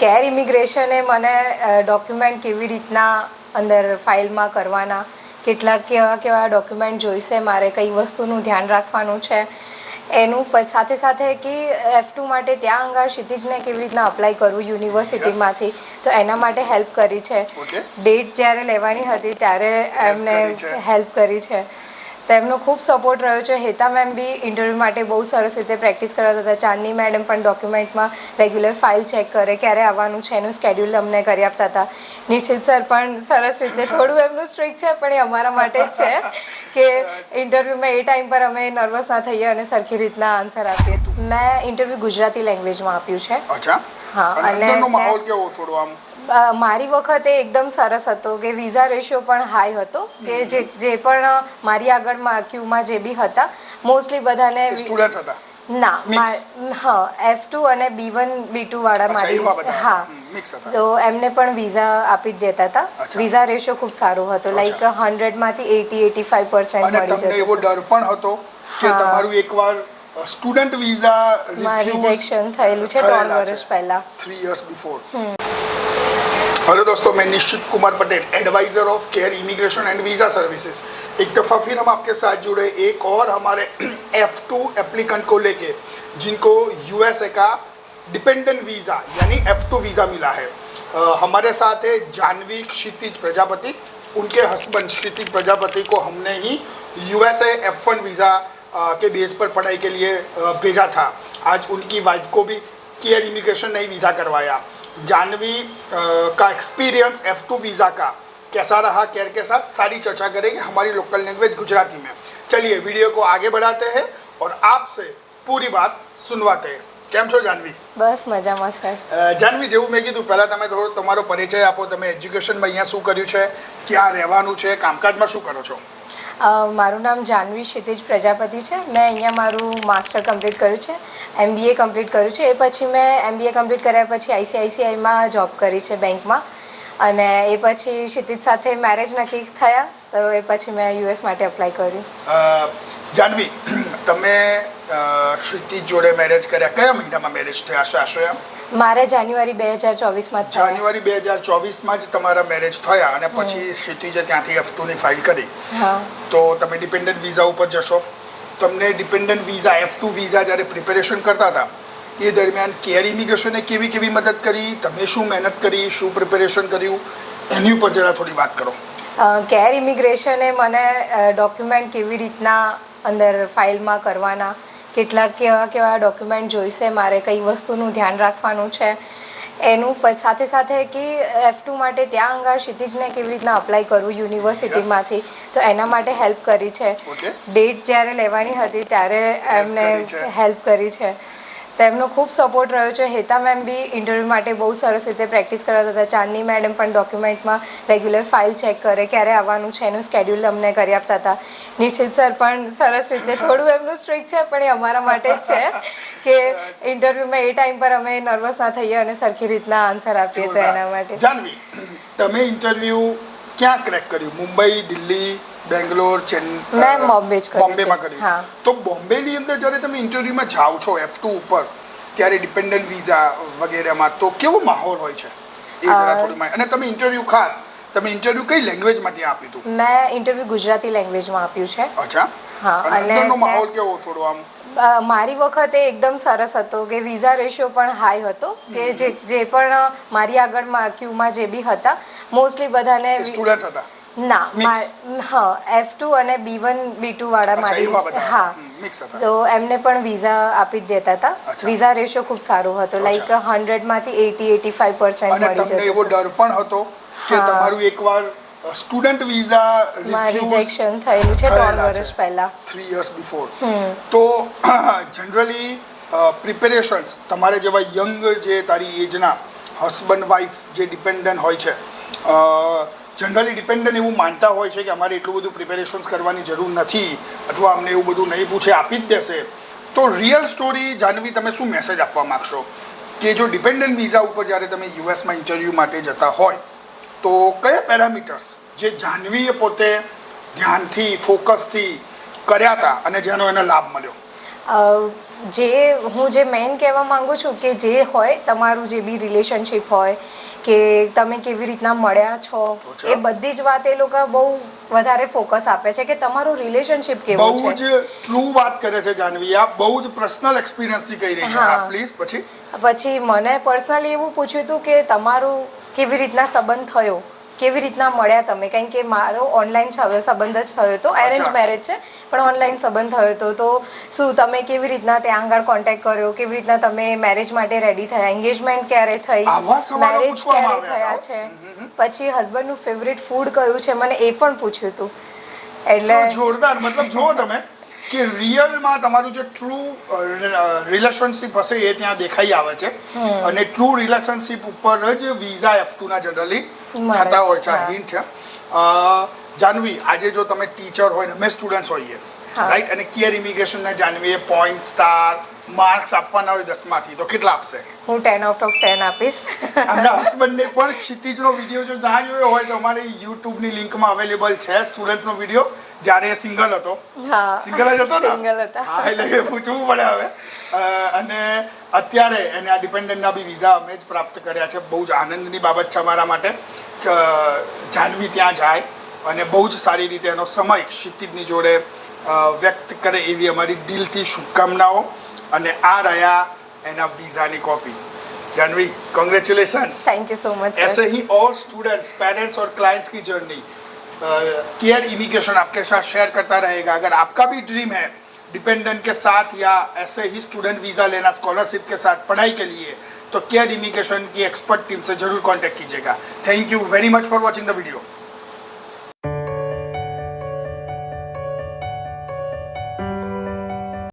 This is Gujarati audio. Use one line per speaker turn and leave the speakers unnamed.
કેર ઇમિગ્રેશને મને ડોક્યુમેન્ટ કેવી રીતના અંદર ફાઇલમાં કરવાના, કેવા ડોક્યુમેન્ટ જોઈશે, મારે કઈ વસ્તુનું ધ્યાન રાખવાનું છે એનું સાથે સાથે કે F2 માટે ત્યાં આગળ ક્ષિતિજને કેવી રીતના અપ્લાય કરવું યુનિવર્સિટીમાંથી, તો એના માટે હેલ્પ કરી છે. ડેટ જ્યારે લેવાની હતી ત્યારે એમને હેલ્પ કરી છે. તો એમનો ખૂબ સપોર્ટ રહ્યો છે. હેતા મેમ બી ઇન્ટરવ્યૂ માટે બહુ સરસ રીતે પ્રેક્ટિસ કરાવતા હતા. ચાંદની મેડમ પણ ડોક્યુમેન્ટમાં રેગ્યુલર ફાઇલ ચેક કરે, ક્યારે આવવાનું છે એનું સ્કેડ્યુલ અમને કરી આપતા હતા. નિશ્ચિત સર પણ સરસ રીતે, થોડું એમનું સ્ટ્રિક્ટ છે પણ એ અમારા માટે જ છે કે ઇન્ટરવ્યૂમાં એ ટાઈમ પર અમે નર્વસ ના થઈએ અને સરખી રીતના આન્સર આપીએ. મેં ઇન્ટરવ્યૂ ગુજરાતી લેંગ્વેજમાં આપ્યું છે.
અચ્છા.
હા.
અને માહોલ કેવો થોડો આમ
મારી વખતે એકદમ સરસ હતો કે વિઝા રેશિયો પણ હાઈ હતો કે જે પણ મારી આગળમાં ક્યુમાં જે બી હતા મોસ્ટલી બધાને
સ્ટુડન્ટ્સ હતા.
ના, હા, F2 અને B1 B2 વાળા મારી, હા, તો એમને પણ વિઝા આપી જ દેતા હતા. વિઝા રેશિયો ખૂબ સારો હતો, લાઈક 100માંથી 80-85% મળી જતો.
અને તમને એવો ડર પણ હતો કે તમારું એકવાર સ્ટુડન્ટ વિઝા
રિજેક્શન થયેલું છે 3 વર્ષ પહેલા,
3 years before. हेलो दोस्तों, मैं Nishchit Kumar Patel, adviser of Care Immigration and Visa Services. एक दफ़ा फिर हम आपके साथ जुड़े एक और हमारे F2 एप्लीकेंट को लेके जिनको USA का डिपेंडेंट वीज़ा यानी F2 वीज़ा मिला है. हमारे साथ है जानवी क्षितिज प्रजापति. उनके हस्बैंड क्षितिज प्रजापति को हमने ही USA F1 वीज़ा के बेस पर पढ़ाई के लिए भेजा था. आज उनकी वाइफ को भी केयर इमिग्रेशन नहीं वीज़ा करवाया. जानवी का एक्सपीरियंस F2 वीज़ा का कैसा रहा केयर के साथ, सारी चर्चा करेंगे हमारी लोकल लैंग्वेज गुजराती में. चलिए वीडियो को आगे बढ़ाते हैं और आपसे पूरी बात सुनवाते हैं. કેમ છો જાનવી?
બસ મજામાં સર.
જાનવી, જેવું મેં કીધું પહેલાં તમે થોડો તમારો પરિચય આપો. તમે એજ્યુકેશનમાં અહીંયા શું કર્યું છે, ક્યાં રહેવાનું છે, કામકાજમાં શું કરો છો?
મારું નામ જાનવી ક્ષિતિજ પ્રજાપતિ છે. મેં અહીંયા મારું માસ્ટર કમ્પ્લીટ કર્યું છે, MBA કમ્પ્લીટ કર્યું છે. એ પછી મેં MBA કમ્પ્લીટ કર્યા પછી ICICIમાં જોબ કરી છે બેંકમાં, અને એ પછી ક્ષિતિજ સાથે મેરેજ નક્કી થયા, તો એ પછી મેં US માટે અપ્લાય કર્યું.
જાનવી, તમે ક્ષિતિજ જોડે મેરેજ કર્યા, કયા મહિનામાં મેરેજ થયા હશે આશરે?
મારે જાન્યુઆરી 2024માં જ થયા.
જાન્યુઆરી 2024માં જ તમારા મેરેજ થયા અને પછી ક્ષિતિજે ત્યાંથી F2 ની ફાઇલ કરી.
હા.
તો તમે ડિપેન્ડન્ટ વિઝા ઉપર જશો. તમને ડિપેન્ડન્ટ વિઝા F2 વિઝા જ્યારે પ્રિપેરેશન કરતા હતા એ દરમિયાન કેર ઇમિગ્રેશને કેવી મદદ કરી, તમે શું મહેનત કરી, શું પ્રિપેરેશન કર્યું, એની ઉપર જરા થોડી વાત કરો.
કેર ઇમિગ્રેશને મને ડોક્યુમેન્ટ કેવી રીતના અંદર ફાઇલમાં કરવાના, કેવા ડોક્યુમેન્ટ જોઈશે, મારે કઈ વસ્તુનું ધ્યાન રાખવાનું છે એનું સાથે સાથે કે F2 માટે ત્યાં આગળ ક્ષિતિજને કેવી રીતના અપ્લાય કરવું યુનિવર્સિટીમાંથી, તો એના માટે હેલ્પ કરી છે. ડેટ જ્યારે લેવાની હતી ત્યારે એમને હેલ્પ કરી છે. તો એમનો ખૂબ સપોર્ટ રહ્યો છે. હેતા મેમ બી ઇન્ટરવ્યૂ માટે બહુ સરસ રીતે પ્રેક્ટિસ કરાવતા હતા. ચાંદની મેડમ પણ ડોક્યુમેન્ટમાં રેગ્યુલર ફાઇલ ચેક કરે, ક્યારે આવવાનું છે એનું સ્કેડ્યુલ અમને કરી આપતા હતા. નિશ્ચિત સર પણ સરસ રીતે, થોડું એમનું સ્ટ્રિક્ટ છે પણ એ અમારા માટે જ છે કે ઇન્ટરવ્યૂમાં એ ટાઈમ પર અમે નર્વસ ના થઈએ અને સરખી રીતના આન્સર આપીએ, તો એના માટે.
જાનવી, તમે ઇન્ટરવ્યૂ ક્યાં ક્રેક કર્યું? મુંબઈ, દિલ્હી, બેંગ્લોર, ચેન્નઈ?
મેં બોમ્બે જ કર્યું.
બોમ્બેમાં કર્યું. તો બોમ્બેની અંદર જ્યારે તમે ઇન્ટરવ્યૂમાં જાઓ છો F2 ઉપર, ત્યારે ડિપેન્ડન્ટ વિઝા વગેરેમાં, તો કેવો માહોલ હોય છે એ જરા થોડી માહિતી. અને તમે ઇન્ટરવ્યૂ કઈ લેંગ્વેજમાં ત્યાં આપ્યું હતું?
મેં ઇન્ટરવ્યૂ ગુજરાતી લેંગ્વેજમાં આપ્યું છે.
અચ્છા.
હા.
અને અંદરનો માહોલ કેવો થોડો આમ?
મારી વખતે એકદમ સરસ હતો કે વિઝા રેશિયો પણ હાઈ હતો કે જે પણ મારી આગળમાં ક્યુમાં જે બી હતા મોસ્ટલી બધાને
સ્ટુડન્ટ્સ હતા.
ના, હા, F2 અને B1 B2 વાળા મારી, હા, તો એમને પણ વિઝા આપી જ દેતા હતા. વિઝા રેશિયો ખૂબ સારો હતો, લાઈક 100માંથી 80-85% મળી જતો.
અને તમને એવો ડર પણ હતો કે તમારું એકવાર સ્ટુડન્ટ વિઝા
રિજેક્શન થયેલું છે 3 વર્ષ પહેલા,
3 years before. તો જનરલી પ્રિપેરેશન્સ તમારે જેવા યંગ જે તારી એજના હસબન્ડ વાઈફ જે ડિપેન્ડન્ટ હોય છે, જનરલી ડિપેન્ડન્ટ એવું માનતા હોય છે કે અમારે એટલું બધું પ્રિપેરેશન્સ કરવાની જરૂર નથી, અથવા અમને એવું બધું નહીં પૂછે, આપી જ દેશે. તો રિયલ સ્ટોરી જાનવી, તમે શું મેસેજ આપવા માગશો કે જો ડિપેન્ડન્ટ વિઝા ઉપર જ્યારે તમે યુએસમાં ઇન્ટરવ્યૂ માટે જતા હોય તો કયા પેરામીટર્સ જે જાનવીએ પોતે ધ્યાનથી ફોકસથી કર્યા હતા અને જેનો એને લાભ મળ્યો?
જે હું જે મેઇન કહેવા માંગુ છું કે જે હોય તમારું જે બી રિલેશનશિપ હોય કે તમે કેવી રીતના મળ્યા છો
અચ્છા.
એ બધી જ વાત એ લોકો બહુ વધારે ફોકસ આપે છે કે તમારું રિલેશનશિપ કેવું
બહુ
છે.
જ ટ્રુ વાત કરે છે જાનવી, આ બહુ જ પર્સનલ એક્સપિરિયન્સથી કહી રહી છે.
હા.
હા પ્લીઝ.
પછી મને પર્સનલી એવું પૂછ્યું હતું કે તમારું કેવી રીતના સંબંધ થયો, કેવી રીતના મળ્યા તમે, કારણ કે મારો ઓનલાઈન સંબંધ જ થયો હતો. એરેન્જ
અચ્છા.
મેરેજ છે પણ ઓનલાઈન સંબંધ થયો હતો. તો શું તમે કેવી રીતના ત્યાં આગળ કોન્ટેક્ટ કર્યો, કેવી રીતના તમે મેરેજ માટે રેડી થયા, એન્ગેજમેન્ટ ક્યારે થઈ,
આવા સવાલો
મેરેજ
પૂછવામાં
ક્યારે
આવ્યા
થયા
હતા.
છે, પછી હસબન્ડનું ફેવરિટ ફૂડ કયું છે, મને એ પણ પૂછ્યું હતું. એટલે
શું જોરદાર. મતલબ જુઓ તમે કે રિયલમાં તમારું જે ટ્રુ રિલેશનશિપ હશે એ ત્યાં દેખાઈ આવે છે. અને ટ્રુ રિલેશનશિપ ઉપર જ વિઝા F2 ના જનરલી
મળે
થતા હોય
છે.
છે.
હા.
હિન્ટ છે. જાનવી, આજે જો તમે ટીચર હોય ને અમે સ્ટુડન્ટ્સ હોઈએ,
હા.
રાઈટ, અને કેર ઇમિગ્રેશનને જાનવીએ પોઈન્ટ સ્ટાર માર્ક્સ આપવાના હોય 10માંથી, તો કેટલા આપશે?
હું 10 આઉટ ઓફ 10 આપીશ.
આમના હસબન્ડને પણ ક્ષિતિજનો વિડીયો જો ના જોયો હોય તો અમારી યુટ્યુબની લિંકમાં અવેલેબલ છે સ્ટુડન્ટ્સનો વિડીયો, જ્યારે એ સિંગલ હતો.
હા,
સિંગલ જ હતો ને?
સિંગલ હતા.
હા, એટલે એ પૂછવું પડે હવે. અને અત્યારે એને આ ડિપેન્ડન્ટના બી વિઝા અમે જ પ્રાપ્ત કર્યા છે. બહુ જ આનંદની બાબત છે અમારા માટે કે જાનવી ત્યાં જાય અને બહુ જ સારી રીતે એનો સમય ક્ષિતિજની જોડે વ્યક્ત કરે એવી અમારી દિલથી શુભકામનાઓ. અને આ રહ્યા એના વિઝાની copy. Janvi, congratulations.
Thank you so much.
ऐसे ही और स्टूडेंट्स, पेरेंट्स और क्लाइंट्स की जर्नी केयर इमिग्रेशन आपके साथ शेयर करता रहेगा. अगर आपका भी ड्रीम है डिपेंडेंट के साथ या ऐसे ही स्टूडेंट वीज़ा लेना स्कॉलरशिप के साथ पढ़ाई के लिए, तो केयर इमिग्रेशन की एक्सपर्ट टीम से जरूर कांटेक्ट कीजिएगा. Thank you very much for watching the video.